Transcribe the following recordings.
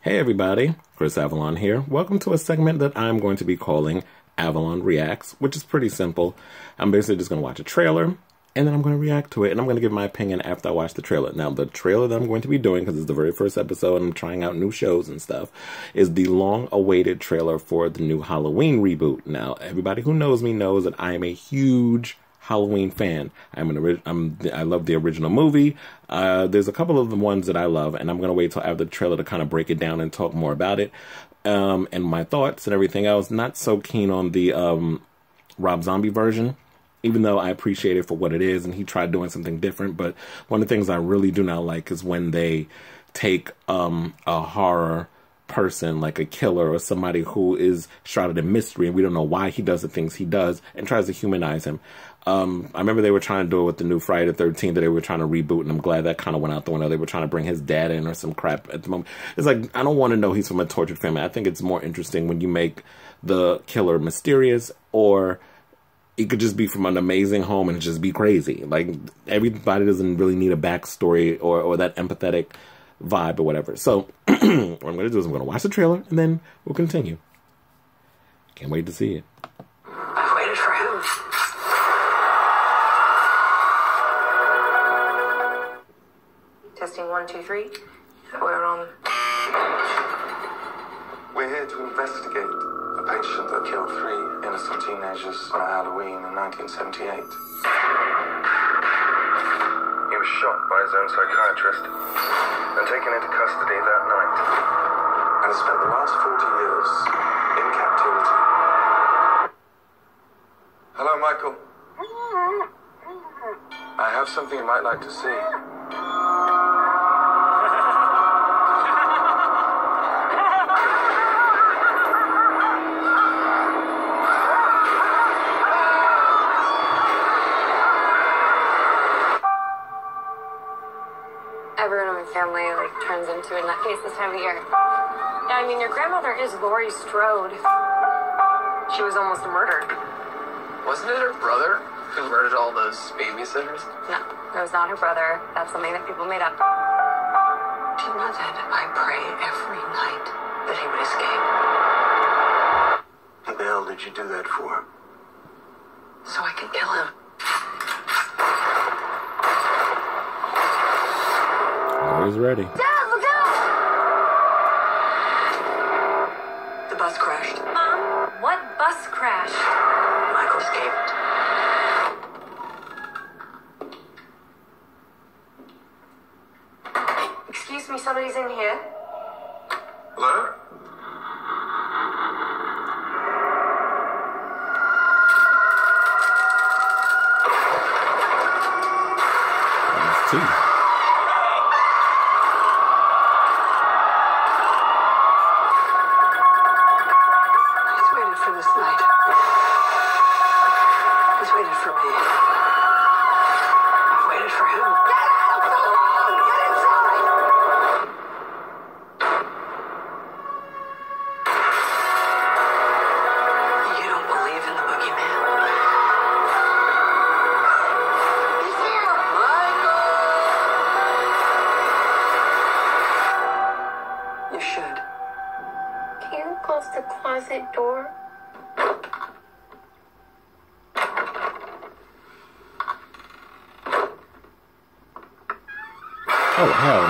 Hey everybody, Chris Avalon here. Welcome to a segment that I'm going to be calling Avalon Reacts, which is pretty simple. I'm basically just going to watch a trailer, and then I'm going to react to it, and I'm going to give my opinion after I watch the trailer. Now, the trailer that I'm going to be doing, because it's the very first episode and I'm trying out new shows and stuff, is the long-awaited trailer for the new Halloween reboot. Now, everybody who knows me knows that I am a huge Halloween fan. I love the original movie. There's a couple of the ones that I love, and I'm going to wait till after the trailer to kind of break it down and talk more about it. And my thoughts and everything else. Not so keen on the Rob Zombie version, even though I appreciate it for what it is, and he tried doing something different. But one of the things I really do not like is when they take a horror person, like a killer or somebody who is shrouded in mystery, and we don't know why he does the things he does, and tries to humanize him. I remember they were trying to do it with the new Friday the 13th that they were trying to reboot, and I'm glad that kind of went out the window. They were trying to bring his dad in or some crap at the moment. It's like, I don't want to know he's from a tortured family. I think it's more interesting when you make the killer mysterious, or it could just be from an amazing home and just be crazy. Like, everybody doesn't really need a backstory or that empathetic vibe or whatever. So what I'm going to do is I'm going to watch the trailer, and then we'll continue. Can't wait to see it. I've waited for him. Testing 1, 2, 3. We're on. We're here to investigate a patient that killed 3 innocent teenagers on Halloween in 1978. He was shot by his own psychiatrist and taken into custody that night, and has spent the last 40 years in captivity. Hello, Michael. I have something you might like to see. Everyone in my family turns into a nutcase this time of year. Yeah, I mean, your grandmother is Laurie Strode. She was almost murdered. Wasn't it her brother who murdered all those babysitters? No, it was not her brother. That's something that people made up. Do you know that I pray every night that he would escape? What the hell did you do that for? So I could kill him. Always ready. Dad, look out! The bus crashed. Mom, what bus crashed? Michael escaped. Excuse me, somebody's in here. Hello? That's 2. This night. He's waited for me. I've waited for him. Get out! Go on! Get inside! You don't believe in the boogeyman? He's here! Michael! You should. Can you close the closet door? Oh, hell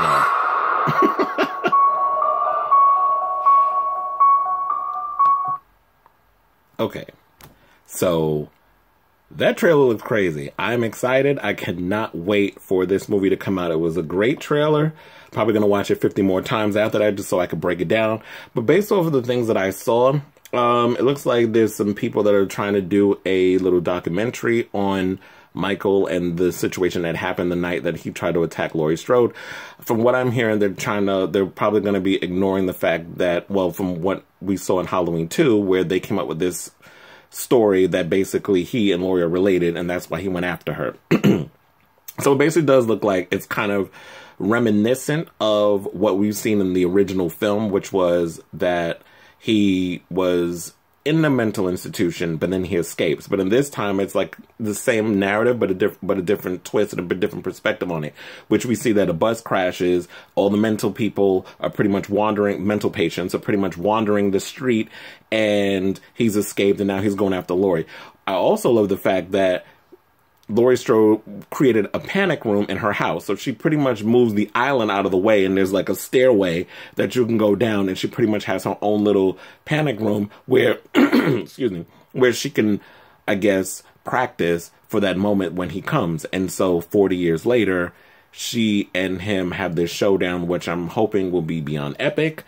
no. Okay. So, that trailer looks crazy. I'm excited. I cannot wait for this movie to come out. It was a great trailer. Probably going to watch it 50 more times after that just so I could break it down. But based off of the things that I saw, it looks like there's some people that are trying to do a little documentary on Michael and the situation that happened the night that he tried to attack Laurie Strode. From what I'm hearing, they're probably going to be ignoring the fact that, well, from what we saw in Halloween 2, where they came up with this story that basically he and Laurie are related, and that's why he went after her. So it basically does look like it's kind of reminiscent of what we've seen in the original film, which was that he was in the mental institution, but then he escapes. But in this time, it's like the same narrative, but a different twist and a different perspective on it. Which we see that a bus crashes, all the mental people are pretty much wandering, mental patients are pretty much wandering the street, and he's escaped, and now he's going after Laurie. I also love the fact that Laurie Strode created a panic room in her house. So she pretty much moves the island out of the way, and there's like a stairway that you can go down, and she pretty much has her own little panic room where, excuse me, where she can, I guess, practice for that moment when he comes. And so 40 years later, she and him have this showdown, which I'm hoping will be beyond epic.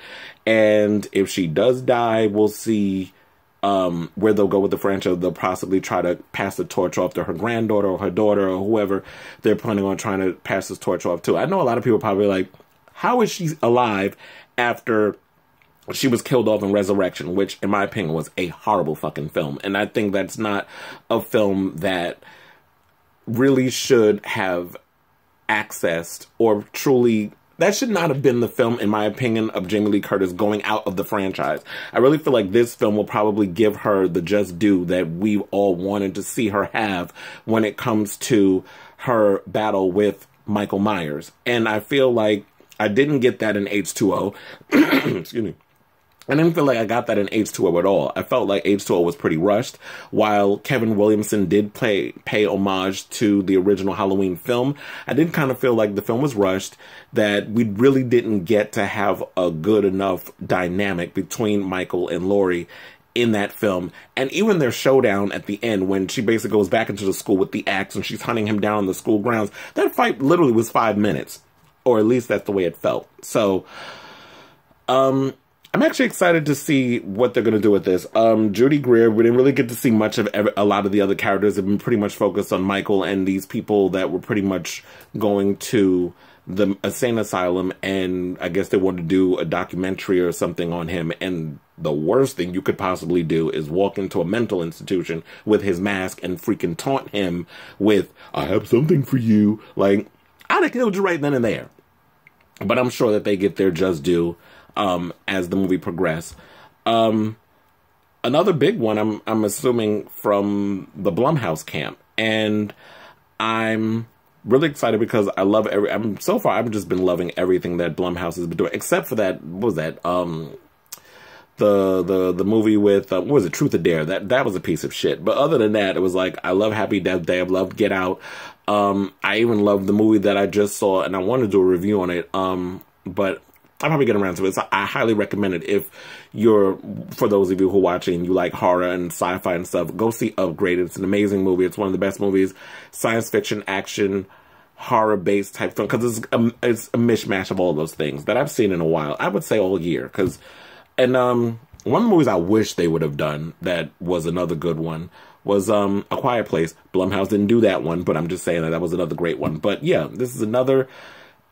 And if she does die, we'll see where they'll go with the franchise. They'll possibly try to pass the torch off to her granddaughter or her daughter or whoever they're planning on trying to pass this torch off to. I know a lot of people probably like, how is she alive after she was killed off in Resurrection, which in my opinion was a horrible fucking film. And I think that's not a film that really should have accessed or truly... That should not have been the film, in my opinion, of Jamie Lee Curtis going out of the franchise. I really feel like this film will probably give her the just due that we all wanted to see her have when it comes to her battle with Michael Myers. And I feel like I didn't get that in H2O. Excuse me. I didn't feel like I got that in H2O at all. I felt like H2O was pretty rushed. While Kevin Williamson did pay homage to the original Halloween film, I did kind of feel like the film was rushed, that we really didn't get to have a good enough dynamic between Michael and Laurie in that film. And even their showdown at the end, when she basically goes back into the school with the axe and she's hunting him down on the school grounds, that fight literally was 5 minutes. Or at least that's the way it felt. So, I'm actually excited to see what they're going to do with this. Judy Greer, we didn't really get to see much of a lot of the other characters. Have been pretty much focused on Michael and these people that were pretty much going to the insane asylum, and I guess they wanted to do a documentary or something on him. And the worst thing you could possibly do is walk into a mental institution with his mask and freaking taunt him with, I have something for you. Like, I'd have killed you right then and there. But I'm sure that they get their just due as the movie progresses. Another big one, I'm assuming, from the Blumhouse camp. And I'm really excited because I love so far I've just been loving everything that Blumhouse has been doing, except for that, what was that? The movie with, what was it, Truth or Dare? That was a piece of shit. But other than that, it was like, I love Happy Death Day. I've loved Get Out. I even love the movie that I just saw, and I want to do a review on it. But I'll probably get around to it. So I highly recommend it. If for those of you who are watching, you like horror and sci-fi and stuff, go see Upgrade. It's an amazing movie. It's one of the best movies, science fiction, action, horror-based type film, because it's a mishmash of all those things that I've seen in a while. I would say all year, and one of the movies I wish they would have done that was another good one was A Quiet Place. Blumhouse didn't do that one, but I'm just saying that was another great one. But yeah, this is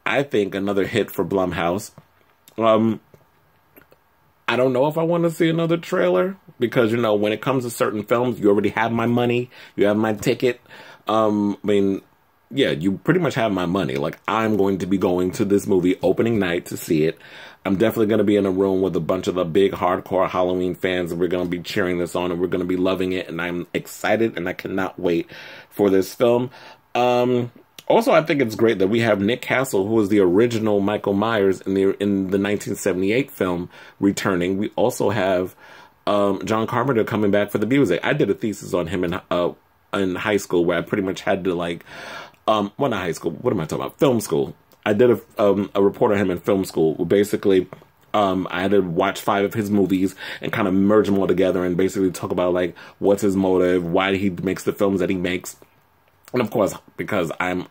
I think another hit for Blumhouse. I don't know if I want to see another trailer because, you know, when it comes to certain films, you already have my money. You have my ticket. I mean, yeah, you pretty much have my money. Like, I'm going to be going to this movie opening night to see it. I'm definitely going to be in a room with a bunch of the big hardcore Halloween fans, and we're going to be cheering this on, and we're going to be loving it, and I'm excited, and I cannot wait for this film. Also, I think it's great that we have Nick Castle, who was the original Michael Myers in the 1978 film, returning. We also have John Carpenter coming back for the music. I did a thesis on him in high school, where I pretty much had to, like, well, not high school. What am I talking about? Film school. I did a report on him in film school, where basically I had to watch 5 of his movies and kind of merge them all together and basically talk about, like, what's his motive, why he makes the films that he makes. And of course, because I'm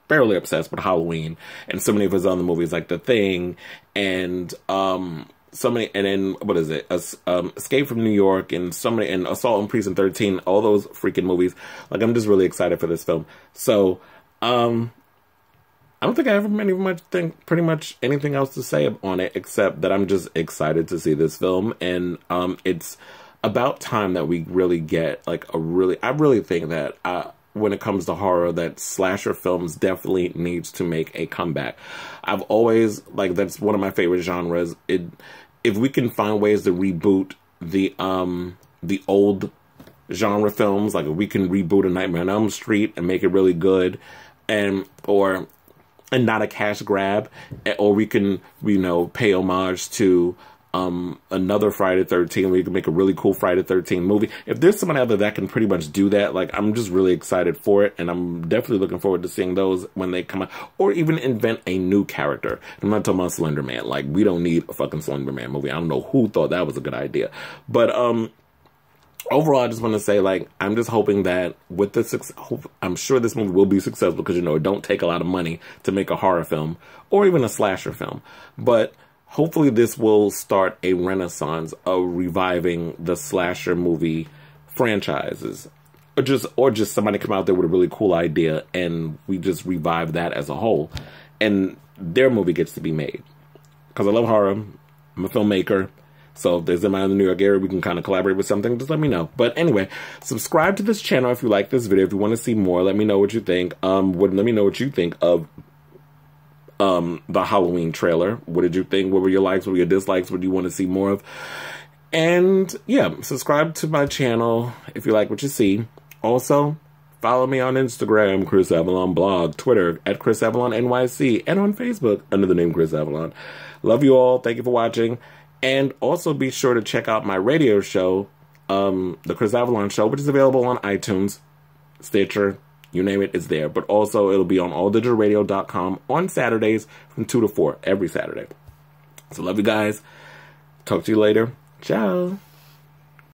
fairly obsessed with Halloween and so many of his other movies, like The Thing and so many, and then what is it? Escape from New York and so many, and Assault on Precinct 13. All those freaking movies. Like, I'm just really excited for this film. So, I don't think I have pretty much anything else to say on it except that I'm just excited to see this film, and it's about time that we really get like I really think that when it comes to horror, that slasher films definitely needs to make a comeback. I've always, like, that's one of my favorite genres. If we can find ways to reboot the the old genre films, like if we can reboot A Nightmare on Elm Street and make it really good, and not a cash grab, or we can, you know, pay homage to another Friday the 13th. We can make a really cool Friday the 13th movie. If there's someone out there that can pretty much do that, like, I'm just really excited for it, and I'm definitely looking forward to seeing those when they come out, or even invent a new character. I'm not talking about Slender Man. Like, we don't need a fucking Slender Man movie. I don't know who thought that was a good idea, but overall, I just want to say, like, I'm just hoping that with the success, I'm sure this movie will be successful, because, you know, it don't take a lot of money to make a horror film or even a slasher film. But hopefully this will start a renaissance of reviving the slasher movie franchises. Or just somebody come out there with a really cool idea and we just revive that as a whole. And their movie gets to be made. Because I love horror. I'm a filmmaker. So if there's anybody in the New York area we can kind of collaborate with something, just let me know. But anyway, subscribe to this channel if you like this video. If you want to see more, let me know what you think. Let me know what you think of the Halloween trailer. What did you think? What were your likes? What were your dislikes? What do you want to see more of? And yeah, subscribe to my channel if you like what you see. Also, follow me on Instagram, Chris Avalon Blog, Twitter at Chris Avalon NYC, and on Facebook under the name Chris Avalon. Love you all. Thank you for watching. And also be sure to check out my radio show, The Chris Avalon Show, which is available on iTunes, Stitcher, you name it, it's there. But also, it'll be on alldigitalradio.com on Saturdays from 2 to 4, every Saturday. So love you guys. Talk to you later. Ciao.